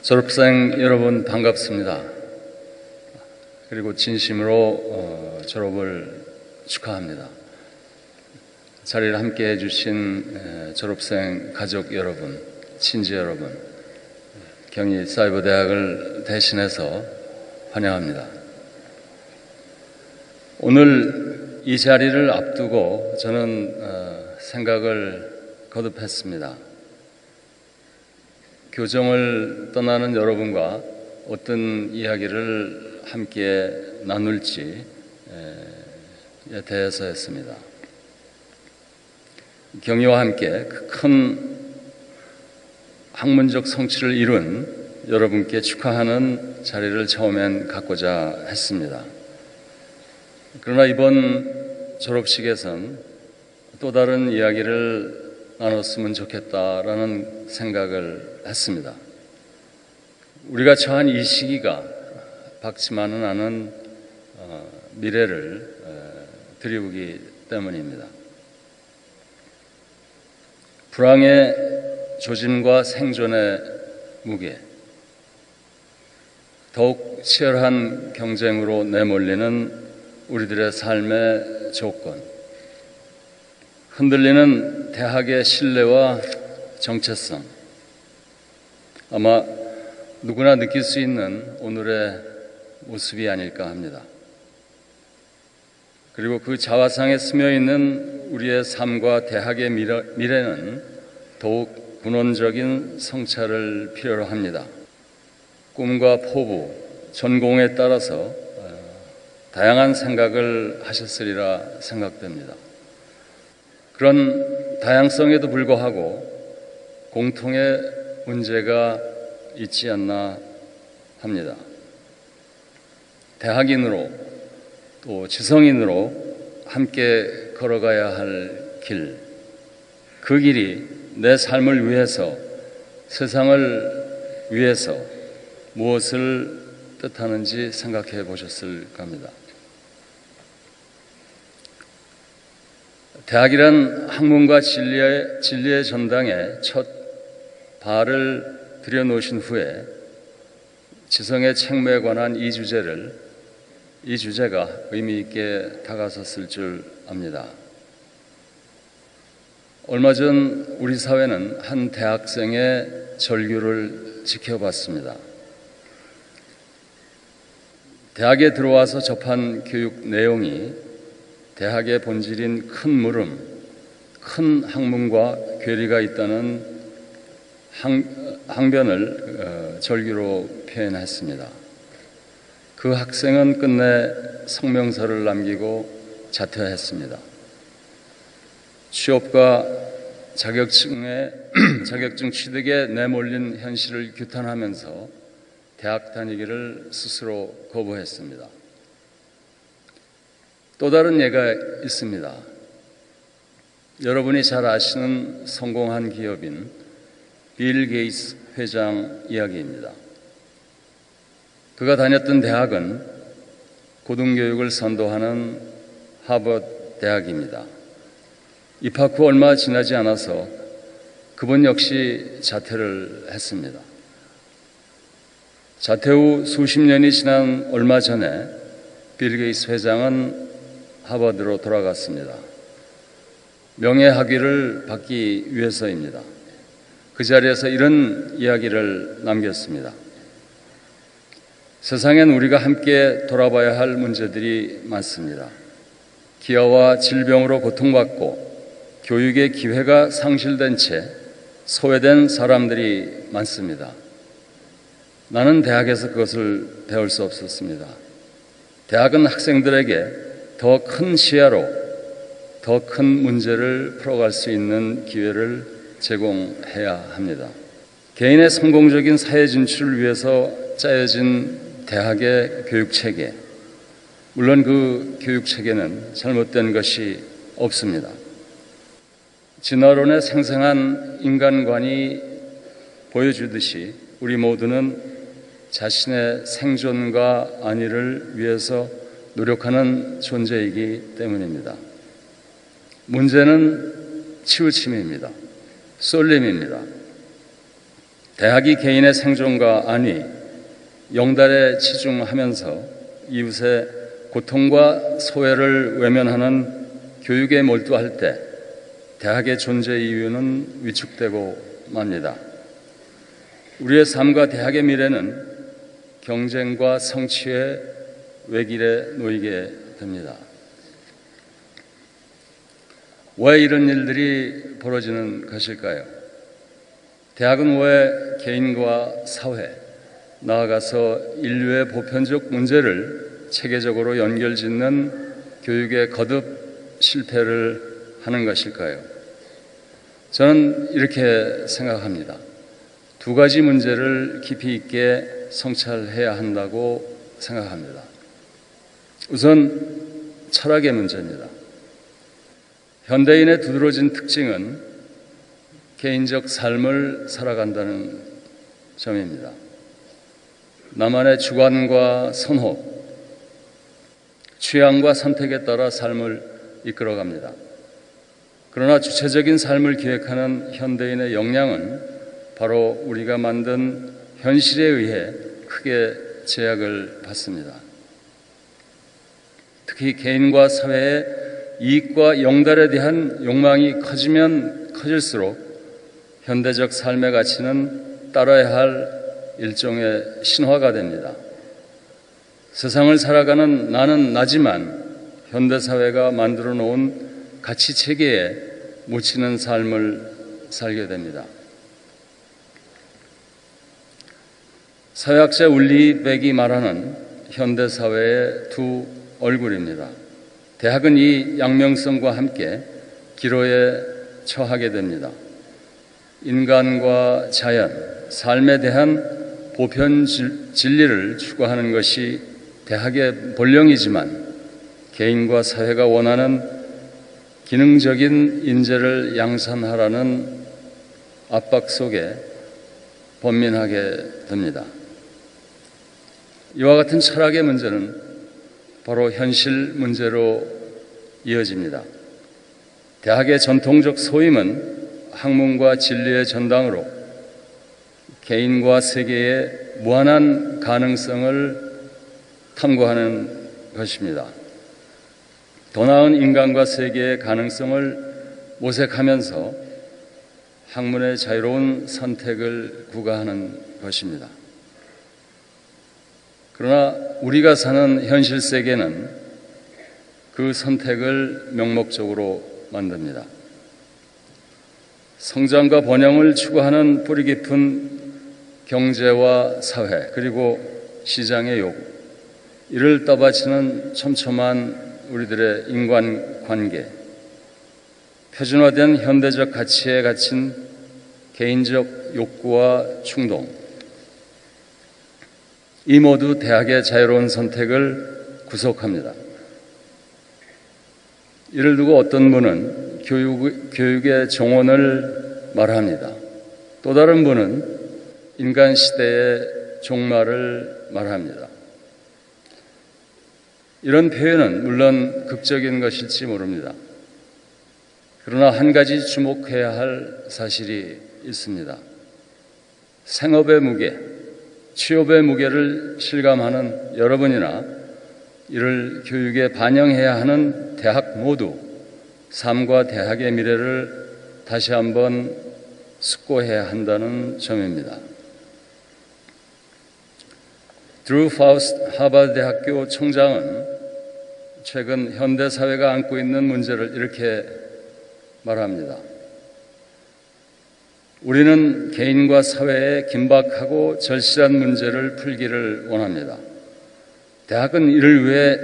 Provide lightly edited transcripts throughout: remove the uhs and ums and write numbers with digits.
졸업생 여러분 반갑습니다. 그리고 진심으로 졸업을 축하합니다. 자리를 함께 해주신 졸업생 가족 여러분, 친지 여러분, 경희사이버대학을 대신해서 환영합니다. 오늘 이 자리를 앞두고 저는 생각을 거듭했습니다. 교정을 떠나는 여러분과 어떤 이야기를 함께 나눌지에 대해서 했습니다. 경희와 함께 큰 학문적 성취를 이룬 여러분께 축하하는 자리를 처음엔 갖고자 했습니다. 그러나 이번 졸업식에선 또 다른 이야기를 나눴으면 좋겠다라는 생각을 했습니다. 우리가 처한 이 시기가 밝지만은 않은 미래를 드리우기 때문입니다. 불황의 조짐과 생존의 무게, 더욱 치열한 경쟁으로 내몰리는 우리들의 삶의 조건, 흔들리는 대학의 신뢰와 정체성, 아마 누구나 느낄 수 있는 오늘의 모습이 아닐까 합니다. 그리고 그 자화상에 스며있는 우리의 삶과 대학의 미래는 더욱 근원적인 성찰을 필요로 합니다. 꿈과 포부, 전공에 따라서 다양한 생각을 하셨으리라 생각됩니다. 그런 다양성에도 불구하고 공통의 문제가 있지 않나 합니다. 대학인으로 또 지성인으로 함께 걸어가야 할 길, 그 길이 내 삶을 위해서, 세상을 위해서 무엇을 뜻하는지 생각해 보셨을 겁니다. 대학이란 학문과 진리의 전당에 첫 발을 들여놓으신 후에 지성의 책무에 관한 이 주제가 의미 있게 다가섰을 줄 압니다. 얼마 전 우리 사회는 한 대학생의 절규를 지켜봤습니다. 대학에 들어와서 접한 교육 내용이 대학의 본질인 큰 물음, 큰 학문과 괴리가 있다는 항변을 절규로 표현했습니다. 그 학생은 끝내 성명서를 남기고 자퇴했습니다. 취업과 자격증 취득에 내몰린 현실을 규탄하면서 대학 다니기를 스스로 거부했습니다. 또 다른 예가 있습니다. 여러분이 잘 아시는 성공한 기업인 빌 게이츠 회장 이야기입니다. 그가 다녔던 대학은 고등교육을 선도하는 하버드 대학입니다. 입학 후 얼마 지나지 않아서 그분 역시 자퇴를 했습니다. 자퇴 후 수십 년이 지난 얼마 전에 빌 게이츠 회장은 하버드로 돌아갔습니다. 명예학위를 받기 위해서입니다. 그 자리에서 이런 이야기를 남겼습니다. 세상엔 우리가 함께 돌아봐야 할 문제들이 많습니다. 기아와 질병으로 고통받고 교육의 기회가 상실된 채 소외된 사람들이 많습니다. 나는 대학에서 그것을 배울 수 없었습니다. 대학은 학생들에게 더 큰 시야로 더 큰 문제를 풀어갈 수 있는 기회를 제공해야 합니다. 개인의 성공적인 사회 진출을 위해서 짜여진 대학의 교육체계, 물론 그 교육체계는 잘못된 것이 없습니다. 진화론의 생생한 인간관이 보여주듯이 우리 모두는 자신의 생존과 안위를 위해서 노력하는 존재이기 때문입니다. 문제는 치우침입니다. 쏠림입니다. 대학이 개인의 생존과 안위, 영달에 치중하면서 이웃의 고통과 소외를 외면하는 교육에 몰두할 때 대학의 존재 이유는 위축되고 맙니다. 우리의 삶과 대학의 미래는 경쟁과 성취의 외길에 놓이게 됩니다. 왜 이런 일들이 벌어지는 것일까요? 대학은 왜 개인과 사회, 나아가서 인류의 보편적 문제를 체계적으로 연결짓는 교육에 거듭 실패를 하는 것일까요? 저는 이렇게 생각합니다. 두 가지 문제를 깊이 있게 성찰해야 한다고 생각합니다. 우선 철학의 문제입니다. 현대인의 두드러진 특징은 개인적 삶을 살아간다는 점입니다. 나만의 주관과 선호, 취향과 선택에 따라 삶을 이끌어갑니다. 그러나 주체적인 삶을 기획하는 현대인의 역량은 바로 우리가 만든 현실에 의해 크게 제약을 받습니다. 특히 개인과 사회의 이익과 영달에 대한 욕망이 커지면 커질수록 현대적 삶의 가치는 따라야 할 일종의 신화가 됩니다. 세상을 살아가는 나는 나지만 현대사회가 만들어 놓은 가치 체계에 묻히는 삶을 살게 됩니다. 사회학자 울리 백이 말하는 현대사회의 두 얼굴입니다. 대학은 이 양명성과 함께 기로에 처하게 됩니다. 인간과 자연, 삶에 대한 보편 진리를 추구하는 것이 대학의 본령이지만 개인과 사회가 원하는 기능적인 인재를 양산하라는 압박 속에 번민하게 됩니다. 이와 같은 철학의 문제는 바로 현실 문제로 이어집니다. 대학의 전통적 소임은 학문과 진리의 전당으로 개인과 세계의 무한한 가능성을 탐구하는 것입니다. 더 나은 인간과 세계의 가능성을 모색하면서 학문의 자유로운 선택을 구가하는 것입니다. 그러나 우리가 사는 현실 세계는 그 선택을 명목적으로 만듭니다. 성장과 번영을 추구하는 뿌리 깊은 경제와 사회 그리고 시장의 요구, 이를 떠받치는 촘촘한 우리들의 인간관계, 표준화된 현대적 가치에 갇힌 개인적 욕구와 충동, 이 모두 대학의 자유로운 선택을 구속합니다. 이를 두고 어떤 분은 교육의 종언을 말합니다. 또 다른 분은 인간 시대의 종말을 말합니다. 이런 표현은 물론 극적인 것일지 모릅니다. 그러나 한 가지 주목해야 할 사실이 있습니다. 생업의 무게, 취업의 무게를 실감하는 여러분이나 이를 교육에 반영해야 하는 대학 모두 삶과 대학의 미래를 다시 한번 숙고해야 한다는 점입니다. 드루 파우스트 하버드 대학교 총장은 최근 현대사회가 안고 있는 문제를 이렇게 말합니다. 우리는 개인과 사회의 긴박하고 절실한 문제를 풀기를 원합니다. 대학은 이를 위해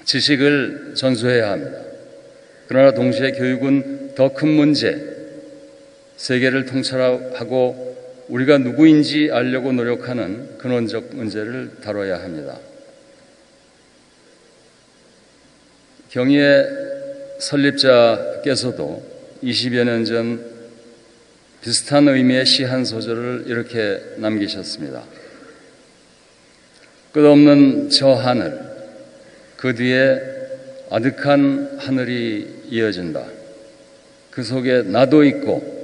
지식을 전수해야 합니다. 그러나 동시에 교육은 더 큰 문제, 세계를 통찰하고 우리가 누구인지 알려고 노력하는 근원적 문제를 다뤄야 합니다. 경희의 설립자께서도 20여 년 전 비슷한 의미의 시 한 소절을 이렇게 남기셨습니다. 끝없는 저 하늘, 그 뒤에 아득한 하늘이 이어진다. 그 속에 나도 있고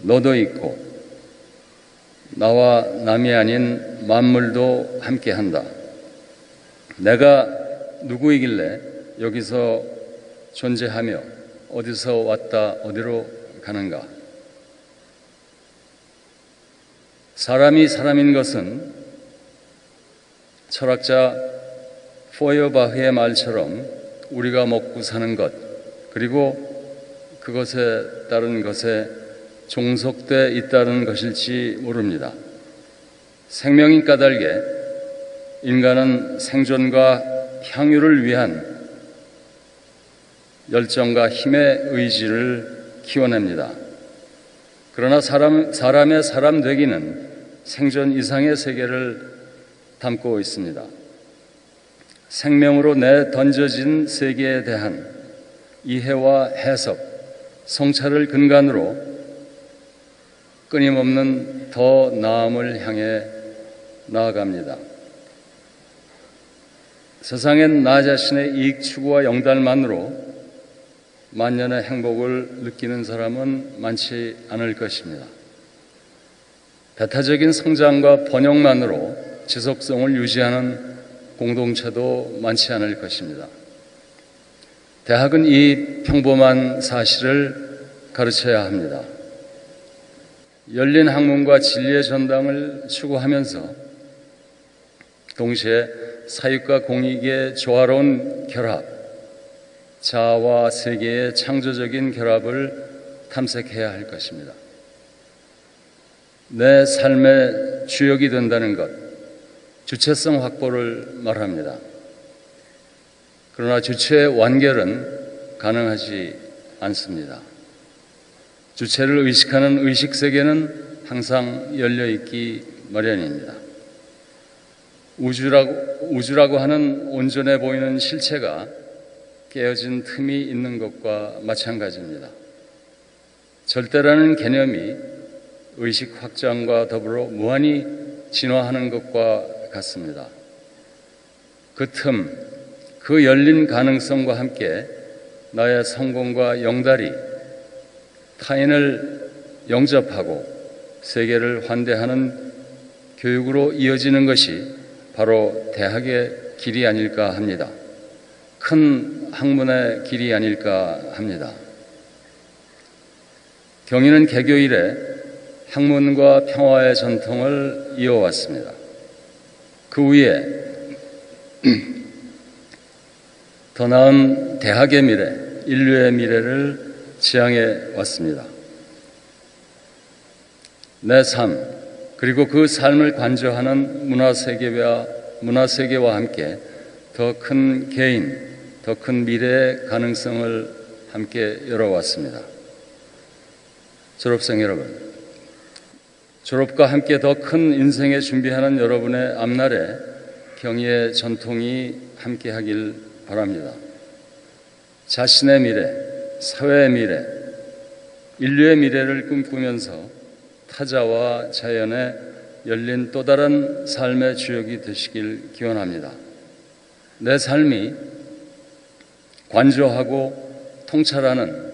너도 있고 나와 남이 아닌 만물도 함께한다. 내가 누구이길래 여기서 존재하며 어디서 왔다 어디로 가는가? 사람이 사람인 것은 철학자 포여바흐의 말처럼 우리가 먹고 사는 것, 그리고 그것에 따른 것에 종속돼 있다는 것일지 모릅니다. 생명인 까닭에 인간은 생존과 향유를 위한 열정과 힘의 의지를 키워냅니다. 그러나 사람의 사람 되기는 생존 이상의 세계를 담고 있습니다. 생명으로 내던져진 세계에 대한 이해와 해석, 성찰을 근간으로 끊임없는 더 나음을 향해 나아갑니다. 세상엔 나 자신의 이익 추구와 영달만으로 만년의 행복을 느끼는 사람은 많지 않을 것입니다. 배타적인 성장과 번영만으로 지속성을 유지하는 공동체도 많지 않을 것입니다. 대학은 이 평범한 사실을 가르쳐야 합니다. 열린 학문과 진리의 전당을 추구하면서 동시에 사육과 공익의 조화로운 결합, 자아와 세계의 창조적인 결합을 탐색해야 할 것입니다. 내 삶의 주역이 된다는 것, 주체성 확보를 말합니다. 그러나 주체의 완결은 가능하지 않습니다. 주체를 의식하는 의식세계는 항상 열려있기 마련입니다. 우주라고 하는 온전해 보이는 실체가 깨어진 틈이 있는 것과 마찬가지입니다. 절대라는 개념이 의식 확장과 더불어 무한히 진화하는 것과 같습니다. 그 틈, 그 열린 가능성과 함께 나의 성공과 영달이 타인을 영접하고 세계를 환대하는 교육으로 이어지는 것이 바로 대학의 길이 아닐까 합니다. 큰 학문의 길이 아닐까 합니다. 경희는 개교 이래 학문과 평화의 전통을 이어왔습니다. 그 위에 더 나은 대학의 미래, 인류의 미래를 지향해 왔습니다. 내 삶, 그리고 그 삶을 관조하는 문화세계와 함께 더 큰 개인, 더 큰 미래의 가능성을 함께 열어왔습니다. 졸업생 여러분, 졸업과 함께 더 큰 인생에 준비하는 여러분의 앞날에 경희의 전통이 함께하길 바랍니다. 자신의 미래, 사회의 미래, 인류의 미래를 꿈꾸면서 타자와 자연에 열린 또 다른 삶의 주역이 되시길 기원합니다. 내 삶이 관조하고 통찰하는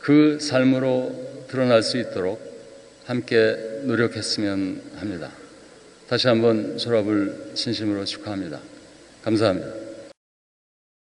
그 삶으로 드러날 수 있도록 함께 노력했으면 합니다. 다시 한번 졸업을 진심으로 축하합니다. 감사합니다.